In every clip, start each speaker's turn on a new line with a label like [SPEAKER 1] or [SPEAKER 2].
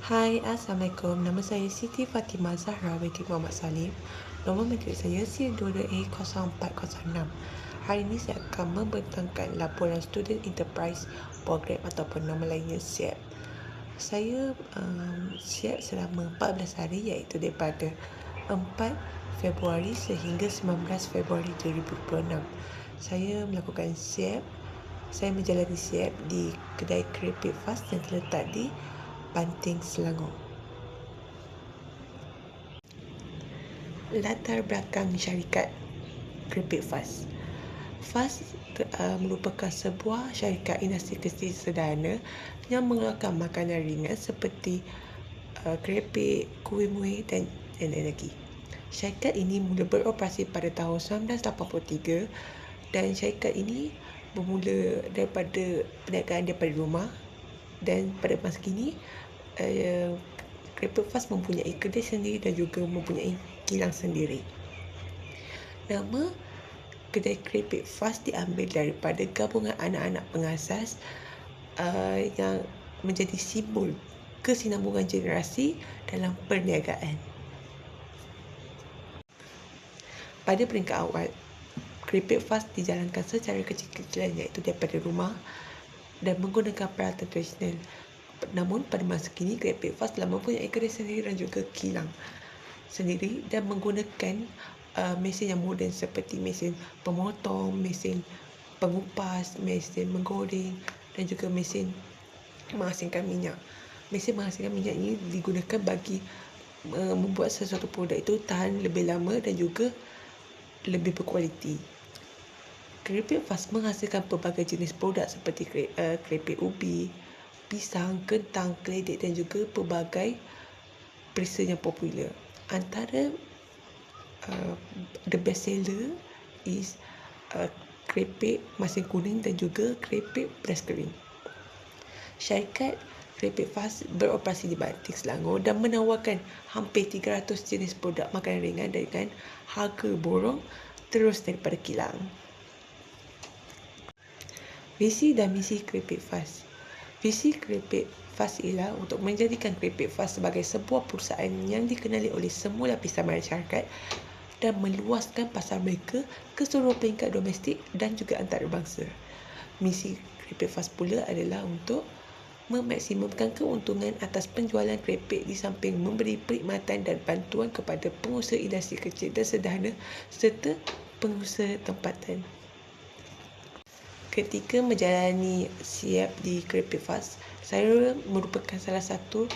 [SPEAKER 1] Hai, Assalamualaikum. Nama saya Siti Fatimah Zahra binti Muhammad Salim. Nombor matrik saya C22A0406. Hari ini saya akan membentangkan laporan Student Enterprise Program ataupun nama lainnya SIEP. Saya SIEP selama 14 hari iaitu daripada 4 Februari sehingga 19 Februari 2026. Saya melakukan SIEP. Saya menjalani SIEP di kedai keripik fast yang terletak di Banting, Selangor. Latar belakang syarikat keripik fast. Fast merupakan sebuah syarikat industri kecil sederhana yang mengeluarkan makanan ringan seperti keripik, kuih muih dan lain lagi. Syarikat ini mula beroperasi pada tahun 1983 dan syarikat ini bermula daripada perniagaan daripada rumah, dan pada masa kini keripik fast mempunyai kedai sendiri dan juga mempunyai kilang sendiri. Nama kedai keripik fast diambil daripada gabungan anak-anak pengasas yang menjadi simbol kesinambungan generasi dalam perniagaan. Pada peringkat awal, keripik fast dijalankan secara kecil-kecilan iaitu daripada rumah dan menggunakan peralatan tradisional. Namun pada masa kini, keripik fast telah mempunyai kedai sendiri dan juga kilang sendiri dan menggunakan mesin yang moden seperti mesin pemotong, mesin pengupas, mesin menggoreng dan juga mesin menghasilkan minyak. Mesin menghasilkan minyak ini digunakan bagi membuat sesuatu produk itu tahan lebih lama dan juga lebih berkualiti. Keripik fast menghasilkan pelbagai jenis produk seperti keripik ubi, pisang, kentang, keledek dan juga pelbagai perisa yang popular. Antara the best seller is keripik masin kuning dan juga keripik beras kering. Syarikat keripik fast beroperasi di Banting, Selangor dan menawarkan hampir 300 jenis produk makanan ringan dengan harga borong terus daripada kilang. Visi dan misi keripik fast. Visi keripik fast ialah untuk menjadikan keripik fast sebagai sebuah perusahaan yang dikenali oleh semua lapisan masyarakat dan meluaskan pasar mereka ke seluruh peringkat domestik dan juga antarabangsa. Misi keripik fast pula adalah untuk memaksimumkan keuntungan atas penjualan keripik di samping memberi perkhidmatan dan bantuan kepada pengusaha industri kecil dan sederhana serta pengusaha tempatan. Ketika menjalani SIEP di keripik fast, saya merupakan salah satu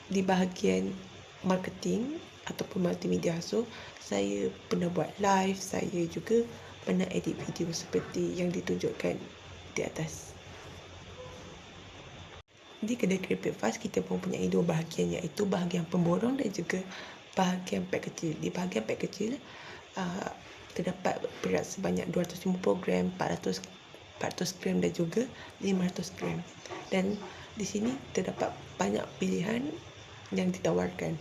[SPEAKER 1] di bahagian marketing ataupun multimedia. So, saya pernah buat live, saya juga pernah edit video seperti yang ditunjukkan di atas. Di kedai keripik fast, kita mempunyai dua bahagian iaitu bahagian pemborong dan juga bahagian pack kecil. Di bahagian pack kecil, terdapat berat sebanyak 250 gram, 400 gram dan juga 500 gram. Dan di sini terdapat banyak pilihan yang ditawarkan.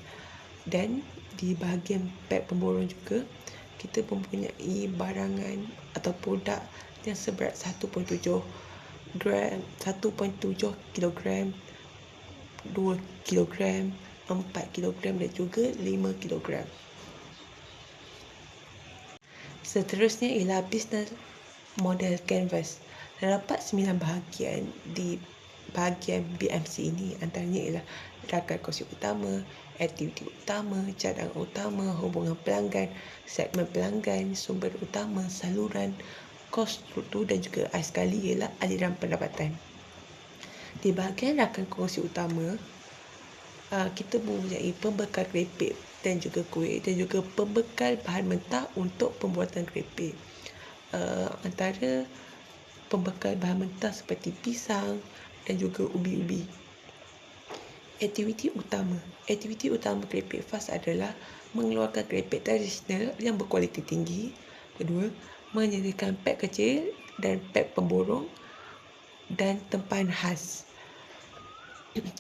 [SPEAKER 1] Dan di bahagian pack pemborong juga, kita mempunyai barangan atau produk yang seberat 1.7 gram, 1.7 kilogram, 2 kilogram, 4 kilogram dan juga 5 kilogram. Seterusnya ialah business model canvas. Terdapat 9 bahagian di bahagian BMC ini, antaranya ialah rakan kongsi utama, aktiviti utama, cadangan utama, hubungan pelanggan, segmen pelanggan, sumber utama, saluran, kos struktur dan juga sekali ialah aliran pendapatan. Di bahagian rakan kongsi utama, kita mempunyai pembekal keripik dan juga kuih dan juga pembekal bahan mentah untuk pembuatan keripik. Antara pembekal bahan mentah seperti pisang dan juga ubi-ubi. Aktiviti utama keripik fast adalah mengeluarkan keripik tradisional yang berkualiti tinggi. Kedua, menyediakan pack kecil dan pack pemborong dan tempahan khas.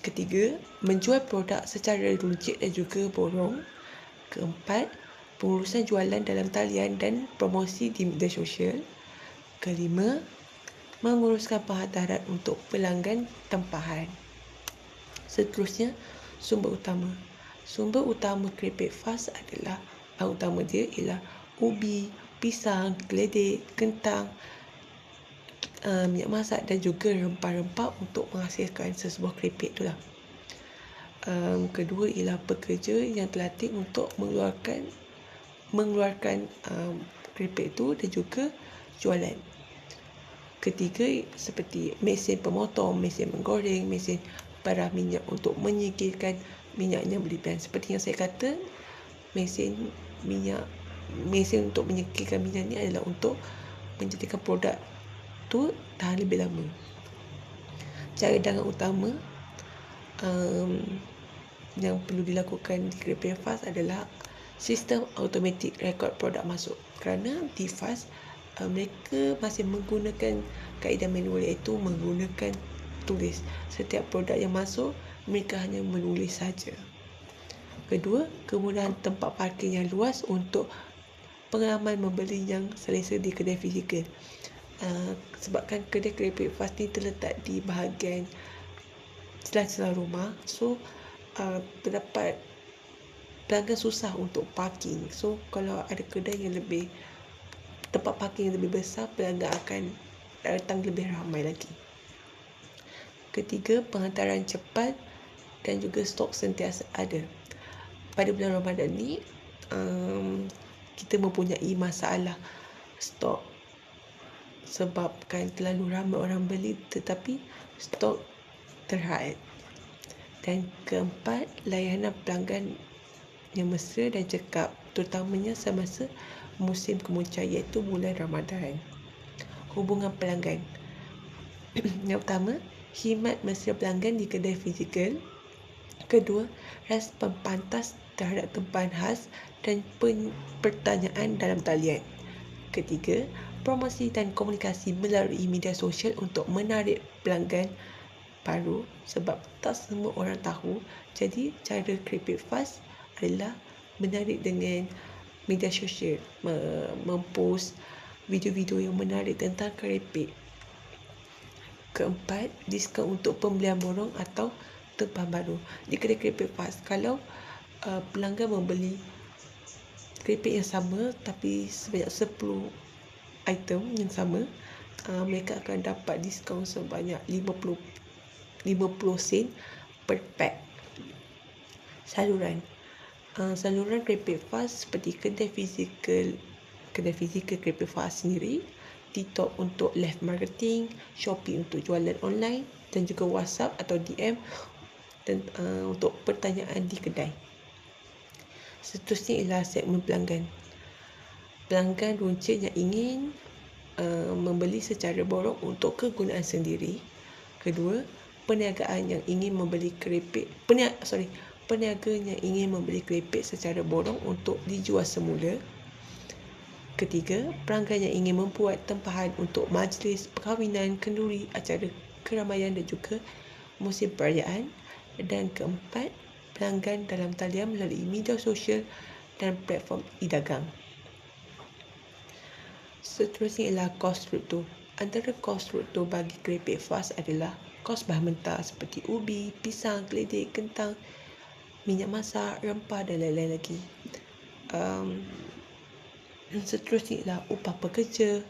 [SPEAKER 1] Ketiga, menjual produk secara runcit dan juga borong. Keempat, pengurusan jualan dalam talian dan promosi di media sosial. Kelima, menguruskan penghantaran untuk pelanggan tempahan. Seterusnya, sumber utama. Sumber utama keripik fast adalah, utama dia ialah ubi, pisang, keledek, kentang, minyak masak dan juga rempah-rempah untuk menghasilkan sesebuah keripik itulah. Kedua ialah pekerja yang terlatih untuk mengeluarkan keripik itu dan juga jualan. Ketiga, seperti mesin pemotong, mesin menggoreng, mesin parah minyak untuk menyingkirkan minyaknya berlebihan. Seperti yang saya kata, mesin untuk menyingkirkan minyak ni adalah untuk menjadikan produk tu tahan lebih lama. Cara dagang utama yang perlu dilakukan di keripik fast adalah sistem automatic rekod produk masuk. Kerana di fast mereka masih menggunakan kaedah manual, iaitu menggunakan tulis. Setiap produk yang masuk mereka hanya menulis saja. Kedua, kemudahan tempat parking yang luas untuk pengalaman membeli yang selesa di kedai fizikal. Sebabkan kedai keripik fast ni terletak di bahagian celah-celah rumah, so terdapat pelanggan susah untuk parking. So kalau ada kedai yang tempat parking yang lebih besar, pelanggan akan datang lebih ramai lagi. Ketiga, penghantaran cepat dan juga stok sentiasa ada. Pada bulan Ramadan ni kita mempunyai masalah stok sebabkan terlalu ramai orang beli tetapi stok terhad. Dan keempat, layanan pelanggan yang mesra dan cekap, terutamanya semasa musim kemuncak iaitu bulan Ramadan. Hubungan pelanggan. Yang pertama, khidmat mesra pelanggan di kedai fizikal. Kedua, respon pantas terhadap tempahan khas dan pertanyaan dalam talian. Ketiga, promosi dan komunikasi melalui media sosial untuk menarik pelanggan baru, sebab tak semua orang tahu. Jadi cara keripik fast adalah menarik dengan media sosial, mempost video-video yang menarik tentang keripik. Keempat, diskaun untuk pembelian borong atau tempahan baru. Di kedai keripik fast, kalau pelanggan membeli keripik yang sama tapi sebanyak 10 item yang sama, mereka akan dapat diskaun sebanyak 50 sen per pack. Saluran keripik fast seperti kedai fizikal keripik fast sendiri, TikTok untuk live marketing, Shopee untuk jualan online dan juga WhatsApp atau DM untuk pertanyaan di kedai. Seterusnya ialah segmen pelanggan. Pelanggan runcit yang ingin membeli secara borong untuk kegunaan sendiri. Kedua, peniaga yang ingin membeli keripik secara borong untuk dijual semula. Ketiga, pelanggan yang ingin membuat tempahan untuk majlis, perkahwinan, kenduri, acara keramaian dan juga musim perayaan. Dan keempat, pelanggan dalam talian melalui media sosial dan platform e-dagang. Seterusnya ialah kos struktur. Antara kos struktur bagi keripik fast adalah kos bahan mentah seperti ubi, pisang, keledek, kentang, minyak masak, rempah dan lain-lain lagi. Seterusnya ialah upah pekerja.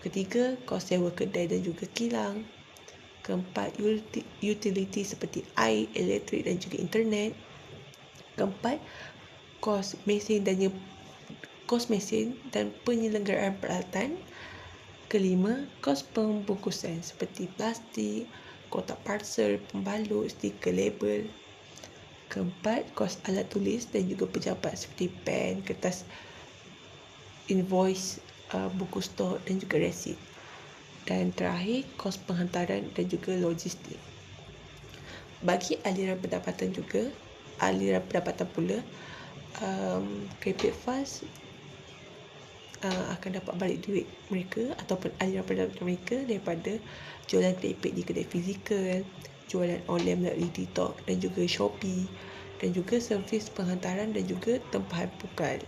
[SPEAKER 1] Ketiga, kos sewa kedai dan juga kilang. Keempat, utility seperti air, elektrik dan juga internet. Keempat, kos mesin dan penyelenggaraan peralatan. Kelima, kos pembungkusan seperti plastik, kotak parcel, pembalut, stiker, label. Keempat, kos alat tulis dan juga pejabat seperti pen, kertas invoice, buku stok dan juga resit. Dan terakhir, kos penghantaran dan juga logistik. Bagi aliran pendapatan pula, keripik fast akan dapat balik duit mereka ataupun aliran pendapatan mereka daripada jualan keripik di kedai fizikal, jualan online melalui TikTok dan juga Shopee, dan juga servis penghantaran dan juga tempahan pukal.